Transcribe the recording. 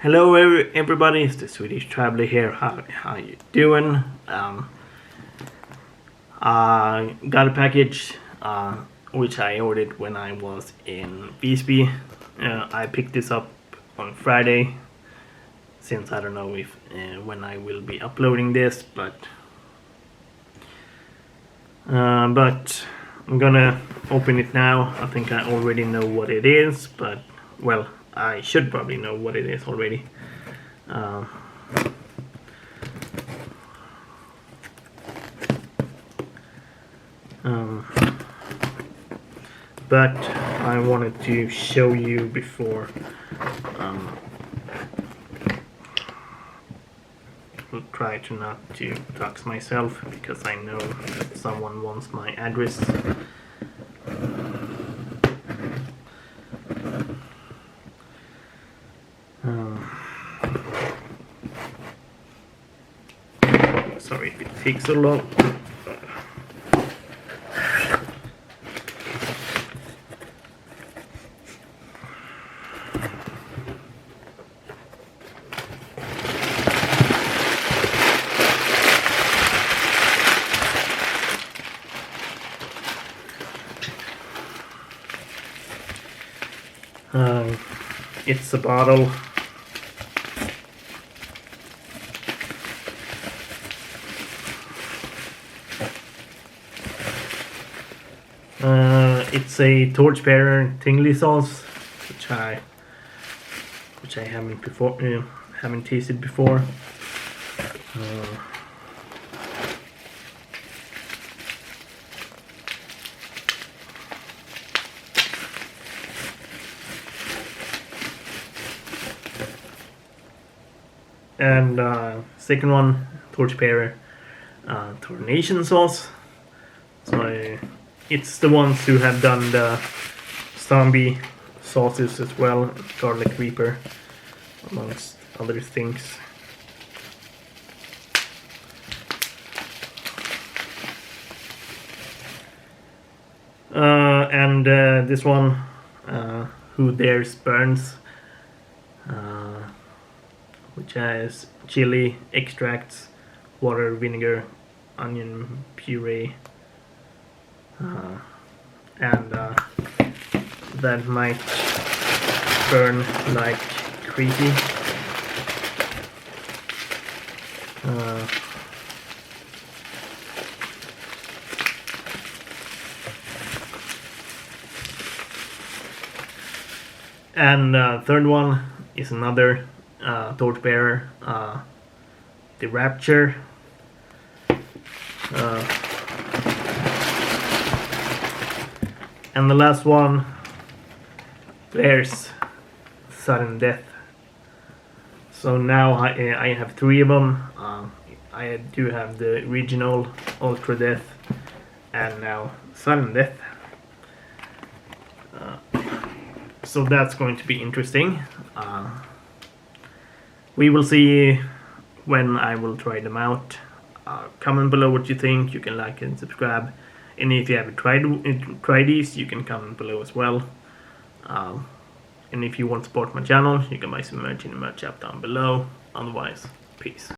Hello everybody, it's the Swedish Traveler here. How you doing? I got a package which I ordered when I was in Visby. I picked this up on Friday, since I don't know if when I will be uploading this, but I'm gonna open it now. I think I already know what it is, but well, I should probably know what it is already. But I wanted to show you before. I'll try to not to dox myself, because I know that someone wants my address. Sorry if it takes so long. It's a bottle. It's a torchbearer tingly sauce, which I haven't tasted before. And second one, torchbearer tornation sauce. So it's the ones who have done the zombie sauces as well, garlic reaper, amongst other things. And this one, Who Dares Burns, which has chili extracts, water, vinegar, onion puree, and that might burn like crazy. And third one is another torchbearer, the Rapture. And the last one, there's Sudden Death. So now I have three of them. I do have the original Ultra Death, and now Sudden Death. So that's going to be interesting. We will see when I will try them out. Comment below what you think. You can like and subscribe. And if you haven't tried these, you can comment below as well. And if you want to support my channel, you can buy some merch in the merch shop down below. Otherwise, peace.